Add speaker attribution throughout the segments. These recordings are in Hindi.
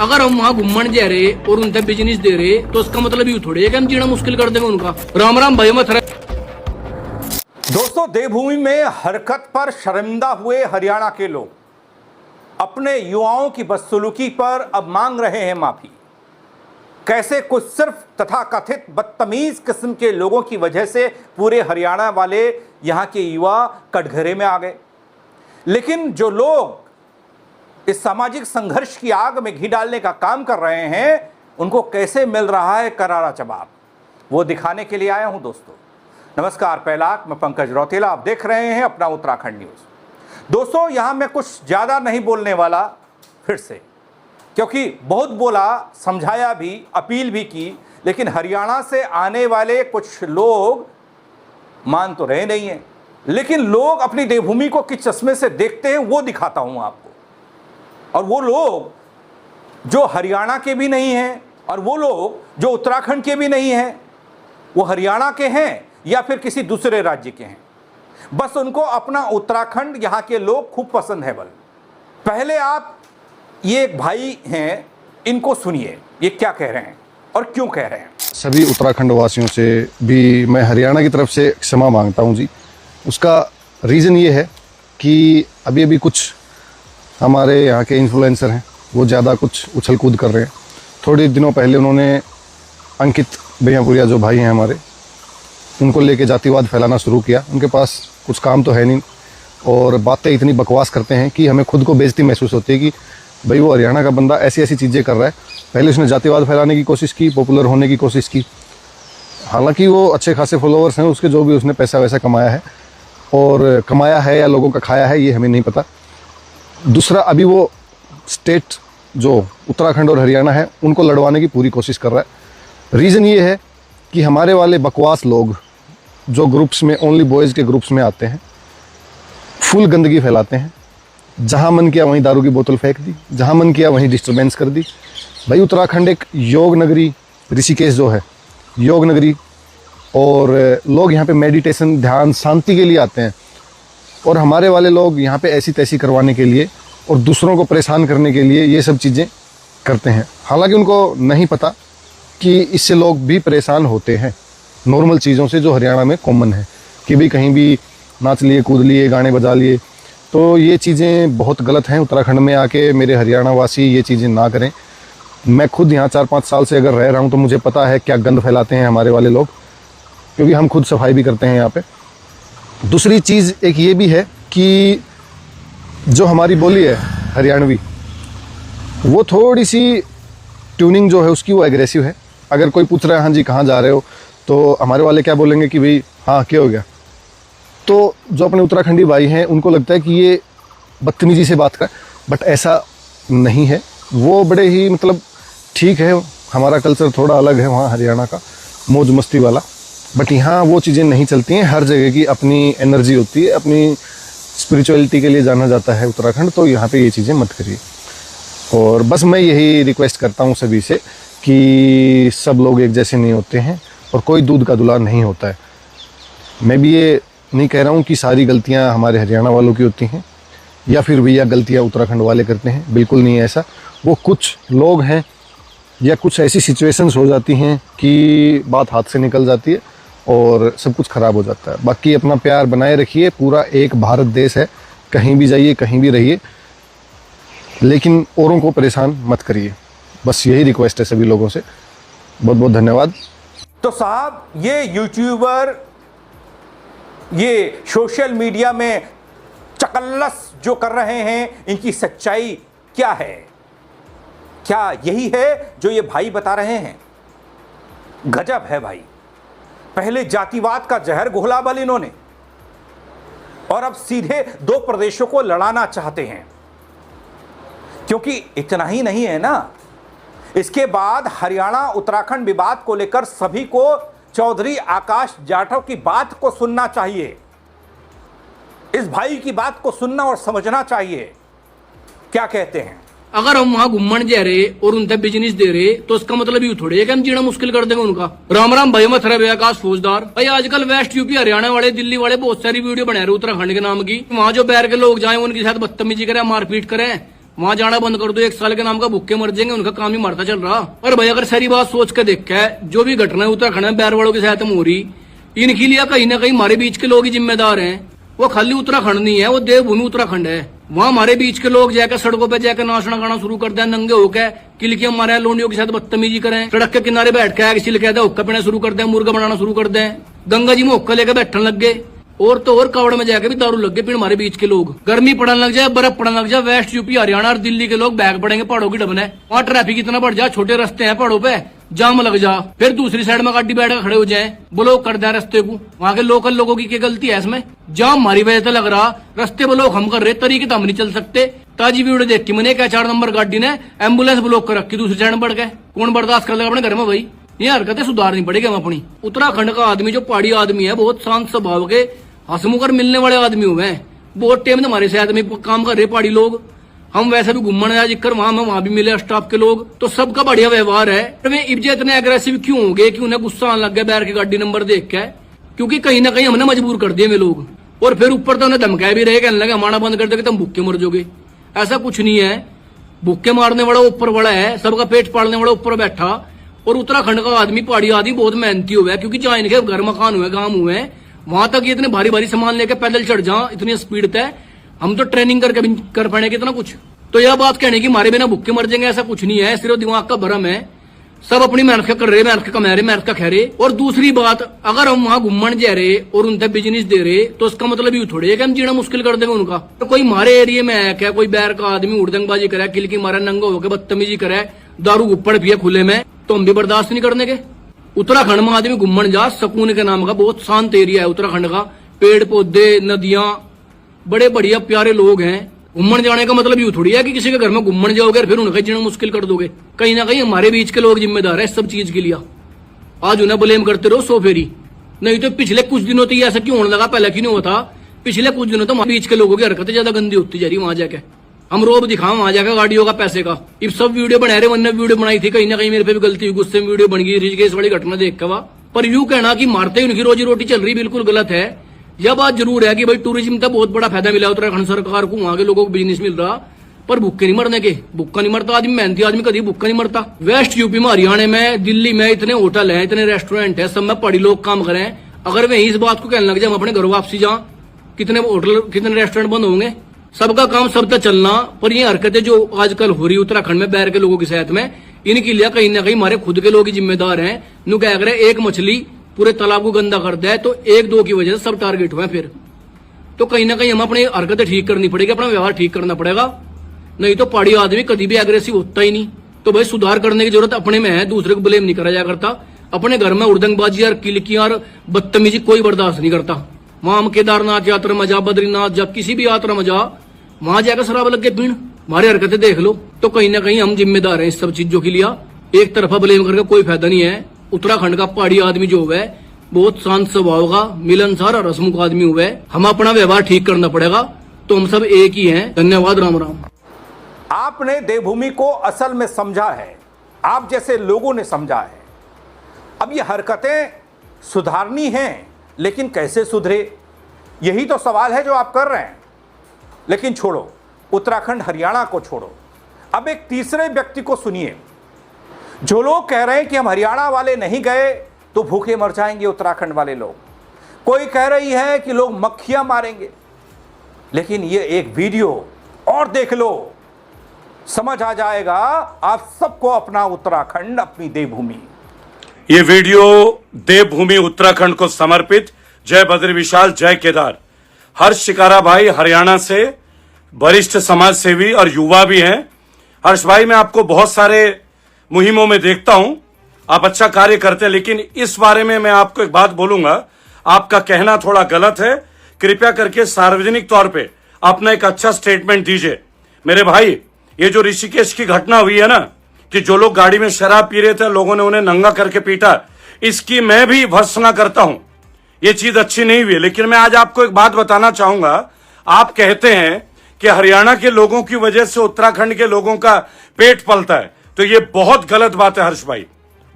Speaker 1: अगर हम वहाँ घूमन जा रहे और उनसे बिजनेस दे रहे तो उसका मतलब ये थोड़ी है कि हम जीना मुश्किल कर देंगे उनका। राम राम भाई मत।
Speaker 2: दोस्तों, देवभूमि में हरकत पर शर्मिंदा हुए हरियाणा के लोग अपने युवाओं की बदसलूकी पर अब मांग रहे हैं माफी। कैसे कुछ सिर्फ तथाकथित बदतमीज किस्म के लोगों की वजह से पूरे हरियाणा वाले यहां के युवा कटघरे में आ गए, लेकिन जो लोग इस सामाजिक संघर्ष की आग में घी डालने का काम कर रहे हैं उनको कैसे मिल रहा है करारा जवाब, वो दिखाने के लिए आया हूं। दोस्तों नमस्कार, पहलाक, मैं पंकज रौतेला, आप देख रहे हैं अपना उत्तराखंड न्यूज। दोस्तों यहां मैं कुछ ज़्यादा नहीं बोलने वाला फिर से, क्योंकि बहुत बोला, समझाया भी, अपील भी की, लेकिन हरियाणा से आने वाले कुछ लोग मान तो रहे नहीं हैं। लेकिन लोग अपनी देवभूमि को किस चश्मे से देखते हैं वो दिखाता हूं आपको। और वो लोग जो हरियाणा के भी नहीं हैं और वो लोग जो उत्तराखंड के भी नहीं हैं, वो हरियाणा के हैं या फिर किसी दूसरे राज्य के हैं, बस उनको अपना उत्तराखंड यहाँ के लोग खूब पसंद है। बल पहले आप ये एक भाई हैं, इनको सुनिए ये क्या कह रहे हैं और क्यों कह रहे हैं।
Speaker 3: सभी उत्तराखंड वासियों से भी मैं हरियाणा की तरफ से क्षमा मांगता हूं जी। उसका रीज़न ये है कि अभी अभी कुछ हमारे यहाँ के इन्फ्लुएंसर हैं, वो ज़्यादा कुछ उछल कूद कर रहे हैं। थोड़े दिनों पहले उन्होंने अंकित भैयापुरिया जो भाई हैं हमारे, उनको लेके जातिवाद फैलाना शुरू किया। उनके पास कुछ काम तो है नहीं और बातें इतनी बकवास करते हैं कि हमें खुद को बेइज्जती महसूस होती है कि भाई वो हरियाणा का बंदा ऐसी ऐसी चीज़ें कर रहा है। पहले उसने जातिवाद फैलाने की कोशिश की, पॉपुलर होने की कोशिश की, हालांकि वो अच्छे खासे फॉलोअर्स हैं उसके, जो भी उसने पैसा वैसा कमाया है, और कमाया है या लोगों का खाया है ये हमें नहीं पता। दूसरा, अभी वो स्टेट जो उत्तराखंड और हरियाणा है उनको लड़वाने की पूरी कोशिश कर रहा है। रीज़न ये है कि हमारे वाले बकवास लोग जो ग्रुप्स में, ओनली बॉयज़ के ग्रुप्स में आते हैं, फुल गंदगी फैलाते हैं। जहाँ मन किया वहीं दारू की बोतल फेंक दी, जहाँ मन किया वहीं डिस्टर्बेंस कर दी। भाई उत्तराखंड एक योग नगरी, ऋषिकेश जो है योग नगरी, और लोग यहाँ पे मेडिटेशन, ध्यान, शांति के लिए आते हैं, और हमारे वाले लोग यहाँ पे ऐसी तैसी करवाने के लिए और दूसरों को परेशान करने के लिए ये सब चीज़ें करते हैं। हालांकि उनको नहीं पता कि इससे लोग भी परेशान होते हैं नॉर्मल चीज़ों से जो हरियाणा में कॉमन है, कि भी कहीं भी नाच लिए, कूद लिए, गाने बजा लिए। तो ये चीज़ें बहुत गलत हैं। उत्तराखंड में आके मेरे हरियाणा वासी ये चीज़ें ना करें। मैं खुद यहाँ 4-5 साल से अगर रह रहा हूँ तो मुझे पता है क्या गंद फैलाते हैं हमारे वाले लोग, क्योंकि हम खुद सफाई भी करते हैं यहाँ पे। दूसरी चीज़ एक ये भी है कि जो हमारी बोली है हरियाणवी, वो थोड़ी सी ट्यूनिंग जो है उसकी वो एग्रेसिव है। अगर कोई पूछ रहा है हाँ जी कहाँ जा रहे हो, तो हमारे वाले क्या बोलेंगे कि भाई हाँ क्या हो गया। तो जो अपने उत्तराखंडी भाई हैं उनको लगता है कि ये बदतमीजी से बात कर, बट ऐसा नहीं है। वो बड़े ही मतलब ठीक है, हमारा कल्चर थोड़ा अलग है वहाँ हरियाणा का, मौज मस्ती वाला, बट यहाँ वो चीज़ें नहीं चलती हैं। हर जगह की अपनी एनर्जी होती है, अपनी स्पिरिचुअलिटी के लिए जाना जाता है उत्तराखंड, तो यहाँ पे ये चीज़ें मत करिए। और बस मैं यही रिक्वेस्ट करता हूँ सभी से कि सब लोग एक जैसे नहीं होते हैं और कोई दूध का दुलार नहीं होता है। मैं भी ये नहीं कह रहा हूँ कि सारी गलतियाँ हमारे हरियाणा वालों की होती हैं या फिर भैया गलतियाँ उत्तराखंड वाले करते हैं, बिल्कुल नहीं है ऐसा। वो कुछ लोग हैं या कुछ ऐसी सिचुएशंस हो जाती हैं कि बात हाथ से निकल जाती है और सब कुछ ख़राब हो जाता है। बाकी अपना प्यार बनाए रखिए, पूरा एक भारत देश है, कहीं भी जाइए, कहीं भी रहिए, लेकिन औरों को परेशान मत करिए। बस यही रिक्वेस्ट है सभी लोगों से। बहुत बहुत धन्यवाद।
Speaker 2: तो साहब, ये यूट्यूबर, ये सोशल मीडिया में चकल्लस जो कर रहे हैं, इनकी सच्चाई क्या है? क्या यही है जो ये भाई बता रहे हैं? गजब है भाई। पहले जातिवाद का जहर घोला बल इन्होंने, और अब सीधे दो प्रदेशों को लड़ाना चाहते हैं। क्योंकि इतना ही नहीं है ना, इसके बाद हरियाणा उत्तराखंड विवाद को लेकर सभी को चौधरी आकाश जाटव की बात को सुनना चाहिए। इस भाई की बात को सुनना और समझना चाहिए। क्या कहते हैं?
Speaker 1: अगर हम वहाँ घूमन जा रहे और उनसे बिजनेस दे रहे तो उसका मतलब ये थोड़ी है कि हम जीना मुश्किल कर देंगे उनका। राम राम भाई मत रहे आकाश फौजदार भाई। आजकल वेस्ट यूपी, हरियाणा वाले, दिल्ली वाले बहुत सारी वीडियो बना रहे उत्तराखंड के नाम की। वहाँ जो बैर के लोग जाए उनके साथ बदतमीजी करें, मारपीट करें, वहाँ जाना बंद कर दो। 1 साल के नाम का भूखे मर जाएंगे, उनका काम ही मरता चल रहा। और भाई अगर सारी बात सोच के देखा है, जो भी घटना उत्तराखंड में बैर वालों के साथ हो रही, इनके लिए कहीं ना कहीं हमारे बीच के लोग ही जिम्मेदार हैं। वो खाली उत्तराखंड नहीं है, वो देवभूमि उत्तराखंड है। वहाँ हमारे बीच के लोग जाकर सड़कों पे जाकर नाचना गाना शुरू कर दें, नंगे होकर किलकियां मारे, लोंडियों के साथ बदतमीजी करें, सड़क के किनारे बैठ के किसी ले कहते हुक्का पीना शुरू कर दें, मुर्गा बनाना शुरू कर दें, गंगा जी में हुक्का लेकर बैठने लग गए, और तो और कावड़ में जाके भी दारू लग गए। फिर हमारे बीच के लोग गर्मी पड़ने लग जाए, बर्फ पड़ने लग जाए, वेस्ट यूपी हरियाणा और दिल्ली के लोग बैग पड़ेंगे पहाड़ों की डबने। वहाँ ट्रैफिक इतना बढ़ जाए, छोटे रास्ते हैं पहाड़ों पे, जाम लग जा, फिर दूसरी साइड में गाड़ी बैठ कर खड़े हो जाए, ब्लॉक कर दे रास्ते को। वहाँ के लोकल लोगों की क्या गलती है इसमें? जाम हमारी वजह से लग रहा, रास्ते ब्लॉक हम कर रहे, तरीके तो हम नहीं चल सकते। ताजी वीडियो देख के मैंने 4 नंबर गाड़ी ने एम्बुलेंस ब्लॉक कर रखी, दूसरी साइड में बढ़ गए। कौन बर्दाश्त कर लेगा अपने घर में भाई? ये हरकतें सुधारनी पड़ेगी हम अपनी। उत्तराखंड का आदमी जो पहाड़ी आदमी है, बहुत शांत स्वभाव के, हंसमुख और मिलने वाले आदमी हुए हैं। बहुत टाइम हमारे साथ में काम कर रहे पहाड़ी लोग, हम वैसे भी घूमने आए जिक्र वहां भी मिले स्टाफ के लोग, तो सबका बढ़िया व्यवहार है। वे इतने अग्रेसिव क्यों हो गए कि उन्हें गुस्सा आने लग गया बैर की गाड़ी नंबर देख के? क्योंकि कहीं ना कहीं हमने मजबूर कर दिए वे लोग, और फिर ऊपर तो उन्हें धमकाए भी रहे, कहने लगे हमारा बंद कर देगा तुम भूखे मर जाओगे। ऐसा कुछ नहीं है, भूखे मारने वाला ऊपर वाला है, सबका पेट पालने वाला ऊपर बैठा। और उत्तराखंड का आदमी, पहाड़ी आदमी बहुत मेहनती हुआ है, क्योंकि जहाँ इनके घर मकान हुए, गांव हुए, वहां तक ये इतने भारी भारी सामान लेके पैदल चढ़ जा, इतनी स्पीड तय, हम तो ट्रेनिंग करके भी कर पाएंगे इतना कुछ। तो यह बात कहने की मारे बिना भूखे मर जाएंगे, ऐसा कुछ नहीं है, सिर्फ दिमाग का भ्रम है। सब अपनी मेहनत का कर रहे, मेहनत का कमा रहे, मेहनत का खा रहे। और दूसरी बात, अगर हम वहां घूमने जा रहे और उनसे बिजनेस दे रहे, तो उसका मतलब ये थोड़ी है कि हम जीना मुश्किल कर देंगे उनका। तो कोई हमारे एरिया में है क्या, कोई बैर का आदमी उड़दंगबाजी करे, किलकी मारे, नंगा होकर बदतमीजी करे, दारू गुप्पड़ पिए खुले में, तो हम भी बर्दाश्त नहीं करने के। उत्तराखंड में आदमी घूमने जा, सकून के नाम का बहुत शांत एरिया है उत्तराखंड का, पेड़ पौधे, नदियां, बड़े बढ़िया प्यारे लोग हैं। घूमने जाने का मतलब यूं थोड़ी है कि किसी के घर में घूमने जाओगे फिर उनका जीना मुश्किल कर दोगे। कहीं ना कहीं हमारे बीच के लोग जिम्मेदार है इस सब चीज के लिए। आज उन्हें ब्लेम करते रहो 100 फेरी, नहीं तो पिछले कुछ दिनों तो ऐसा क्यों होने लगा, पहले क्यों नहीं हुआ था? पिछले कुछ दिनों तो हमारे बीच के लोगों की हरकतें ज्यादा गंदी होती जा रही। वहां जाके हम रोब दिखाओ, वहां जाकर गाड़ियों का, पैसे का, इब सब वीडियो बना रहे। मैंने वीडियो बनाई थी, कहीं ना कहीं मेरे पे भी गलती हुई, गुस्से में वीडियो बन गई, ऋषिकेश वाली घटना देख कर। पर यूं कहना कि मारते ही उनकी रोजी रोटी चल रही, बिल्कुल गलत है। यह बात जरूर है कि भाई टूरिज्म का बहुत बड़ा फायदा मिला उत्तराखंड सरकार को, वहां के लोगों को बिजनेस मिल रहा, पर भूखे नहीं मरने के। भूखा नहीं मरता आदमी, मेहनती आदमी कभी भूखा नहीं मरता। वेस्ट यूपी में, हरियाणा में, दिल्ली में इतने होटल हैं, इतने रेस्टोरेंट है, सब में पहाड़ी लोग काम करें। अगर वे इस बात को कहने लग जाए हम अपने घर वापसी जा, कितने होटल, कितने रेस्टोरेंट बंद होंगे? सबका काम सब तक चलना। पर ये हरकतें जो आजकल हो रही उत्तराखंड में बैर के लोगों के साथ में, इनके लिए कहीं ना कहीं हमारे खुद के लोग ही जिम्मेदार हैं। नु क्या करे, एक मछली पूरे तालाब को गंदा कर दे तो 1-2 की वजह से सब टारगेट हुए। फिर तो कहीं ना कहीं हम अपनी हरकतें ठीक करनी पड़ेगी, अपना व्यवहार ठीक करना पड़ेगा, नहीं तो पहाड़ी आदमी कभी भी एग्रेसिव होता ही नहीं। तो भाई सुधार करने की जरूरत अपने में है, दूसरे को ब्लेम नहीं करा जा करता। अपने घर में उड़दंगबाजी और किलकियां और बदतमीजी कोई बर्दाश्त नहीं करता। वहां हम केदारनाथ यात्रा में जा, बद्रीनाथ जा, किसी भी यात्रा में जा, वहां जाकर शराब लग के पीण, हमारी हरकतें देख लो। तो कहीं ना कहीं हम जिम्मेदार हैं इस सब चीजों के लिए। एक तरफा ब्लेम करके कोई फायदा नहीं है। उत्तराखंड का पहाड़ी आदमी जो है बहुत शांत स्वभाव का, मिलनसार और हंसमुख आदमी हुआ है। हम अपना व्यवहार ठीक करना पड़ेगा, तो हम सब एक ही हैं। धन्यवाद, राम राम।
Speaker 2: आपने देवभूमि को असल में समझा है, आप जैसे लोगों ने समझा है। अब ये हरकतें सुधारनी हैं, लेकिन कैसे सुधरे, यही तो सवाल है जो आप कर रहे हैं। लेकिन छोड़ो, उत्तराखंड हरियाणा को छोड़ो, अब एक तीसरे व्यक्ति को सुनिए। जो लोग कह रहे हैं कि हम हरियाणा वाले नहीं गए तो भूखे मर जाएंगे उत्तराखंड वाले लोग, कोई कह रही है कि लोग मक्खियां मारेंगे, लेकिन ये एक वीडियो और देख लो, समझ आ जाएगा आप सबको अपना उत्तराखंड, अपनी देवभूमि।
Speaker 4: ये वीडियो देवभूमि उत्तराखंड को समर्पित। जय बद्री विशाल, जय केदार। हर्ष शिकारा भाई हरियाणा से, वरिष्ठ समाज सेवी और युवा भी हैं। हर्ष भाई, मैं आपको बहुत सारे मुहिमों में देखता हूं, आप अच्छा कार्य करते हैं, लेकिन इस बारे में मैं आपको एक बात बोलूंगा, आपका कहना थोड़ा गलत है। कृपया करके सार्वजनिक तौर पे अपना एक अच्छा स्टेटमेंट दीजिए। मेरे भाई, ये जो ऋषिकेश की घटना हुई है ना, कि जो लोग गाड़ी में शराब पी रहे थे, लोगों ने उन्हें नंगा करके पीटा, इसकी मैं भी भर्त्सना करता हूं। ये चीज अच्छी नहीं हुई। लेकिन मैं आज आपको एक बात बताना चाहूंगा। आप कहते हैं कि हरियाणा के लोगों की वजह से उत्तराखंड के लोगों का पेट पलता है, तो ये बहुत गलत बात है हर्ष भाई,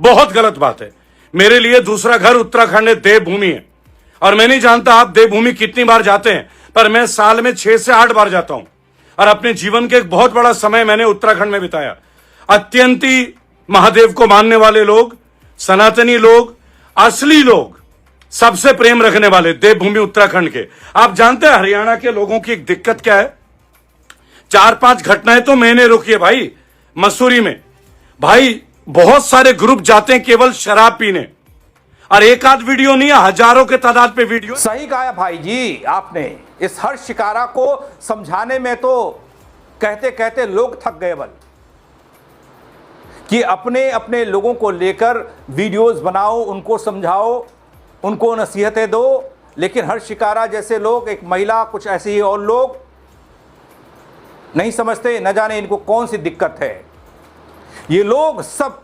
Speaker 4: बहुत गलत बात है। मेरे लिए दूसरा घर उत्तराखंड है, देवभूमि है। और मैं नहीं जानता आप देवभूमि कितनी बार जाते हैं, पर मैं साल में 6 से 8 बार जाता हूं। और अपने जीवन के एक बहुत बड़ा समय मैंने उत्तराखंड में बिताया। अत्यंत ही महादेव को मानने वाले लोग, सनातनी लोग, असली लोग, सबसे प्रेम रखने वाले देवभूमि उत्तराखंड के। आप जानते हैं हरियाणा के लोगों की एक दिक्कत क्या है? 4-5 घटनाएं तो मैंने रोकी है भाई। मसूरी में भाई बहुत सारे ग्रुप जाते हैं केवल शराब पीने, और एक आध वीडियो नहीं है, हजारों के तादाद पे वीडियो।
Speaker 2: सही कहा भाई जी आपने। इस हर शिकारा को समझाने में तो कहते कहते लोग थक गए बल, कि अपने अपने लोगों को लेकर वीडियोस बनाओ, उनको समझाओ, उनको नसीहतें दो, लेकिन हर शिकारा जैसे लोग, एक महिला, कुछ ऐसे ही और लोग नहीं समझते, न जाने इनको कौन सी दिक्कत है। ये लोग सब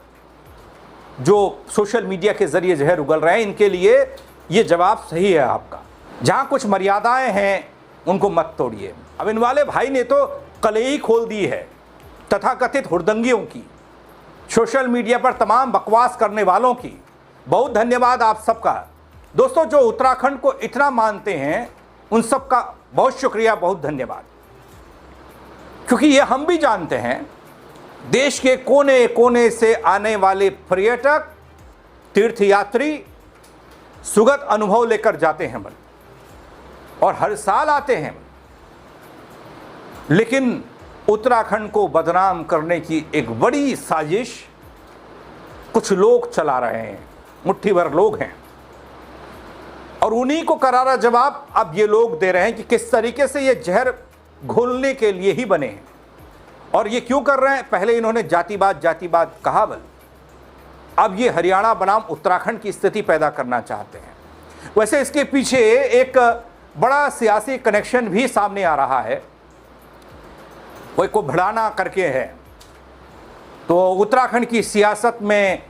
Speaker 2: जो सोशल मीडिया के जरिए जहर उगल रहे हैं, इनके लिए ये जवाब सही है आपका। जहां कुछ मर्यादाएं हैं उनको मत तोड़िए। अब इन वाले भाई ने तो कलेई खोल दी है तथाकथित हुड़दंगियों की, सोशल मीडिया पर तमाम बकवास करने वालों की। बहुत धन्यवाद आप सबका दोस्तों, जो उत्तराखंड को इतना मानते हैं उन सबका बहुत शुक्रिया, बहुत धन्यवाद। क्योंकि ये हम भी जानते हैं, देश के कोने कोने से आने वाले पर्यटक, तीर्थयात्री सुखद अनुभव लेकर जाते हैं बल, और हर साल आते हैं। लेकिन उत्तराखंड को बदनाम करने की एक बड़ी साजिश कुछ लोग चला रहे हैं, मुट्ठी भर लोग हैं, और उन्हीं को करारा जवाब अब ये लोग दे रहे हैं कि किस तरीके से ये जहर घोलने के लिए ही बने हैं। और ये क्यों कर रहे हैं? पहले इन्होंने जातिवाद कहा बल, अब ये हरियाणा बनाम उत्तराखंड की स्थिति पैदा करना चाहते हैं। वैसे इसके पीछे एक बड़ा सियासी कनेक्शन भी सामने आ रहा है, वो को भड़ाना करके है। तो उत्तराखंड की सियासत में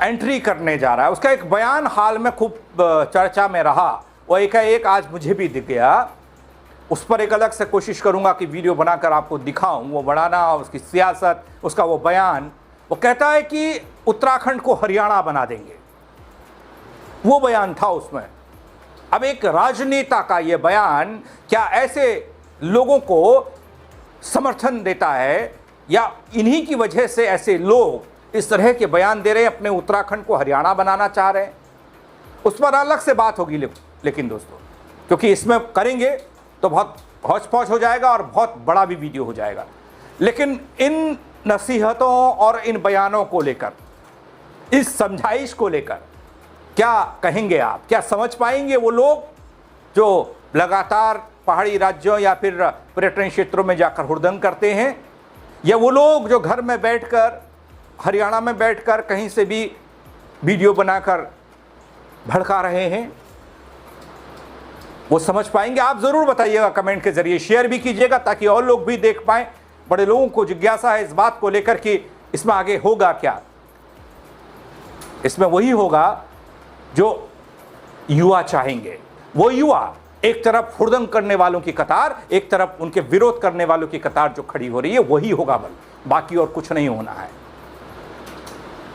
Speaker 2: एंट्री करने जा रहा है, उसका एक बयान हाल में खूब चर्चा में रहा, वो एक आज मुझे भी दिख गया। उस पर एक अलग से कोशिश करूंगा कि वीडियो बनाकर आपको दिखाऊं, वो बढ़ाना, उसकी सियासत, उसका वो बयान। वो कहता है कि उत्तराखंड को हरियाणा बना देंगे, वो बयान था उसमें। अब एक राजनेता का ये बयान क्या ऐसे लोगों को समर्थन देता है, या इन्हीं की वजह से ऐसे लोग इस तरह के बयान दे रहे हैं, अपने उत्तराखंड को हरियाणा बनाना चाह रहे हैं? उस पर अलग से बात होगी। लेकिन दोस्तों, क्योंकि इसमें करेंगे तो बहुत हौच पौच हो जाएगा और बहुत बड़ा भी वीडियो हो जाएगा। लेकिन इन नसीहतों और इन बयानों को लेकर, इस समझाइश को लेकर क्या कहेंगे आप? क्या समझ पाएंगे वो लोग जो लगातार पहाड़ी राज्यों या फिर पर्यटन क्षेत्रों में जाकर हुड़दंग करते हैं, या वो लोग जो घर में बैठकर, हरियाणा में बैठकर कहीं से भी वीडियो बनाकर भड़का रहे हैं? वो समझ पाएंगे? आप जरूर बताइएगा कमेंट के जरिए, शेयर भी कीजिएगा ताकि और लोग भी देख पाएं। बड़े लोगों को जिज्ञासा है इस बात को लेकर कि इसमें आगे होगा क्या। इसमें वही होगा जो युवा चाहेंगे। वो युवा, एक तरफ हुड़दंग करने वालों की कतार, एक तरफ उनके विरोध करने वालों की कतार जो खड़ी हो रही है, वही होगा बल, बाकी और कुछ नहीं होना है।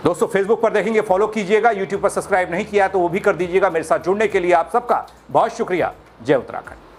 Speaker 2: दोस्तों, फेसबुक पर देखेंगे, फॉलो कीजिएगा। यूट्यूब पर सब्सक्राइब नहीं किया तो वो भी कर दीजिएगा। मेरे साथ जुड़ने के लिए आप सबका बहुत शुक्रिया। जय उत्तराखंड।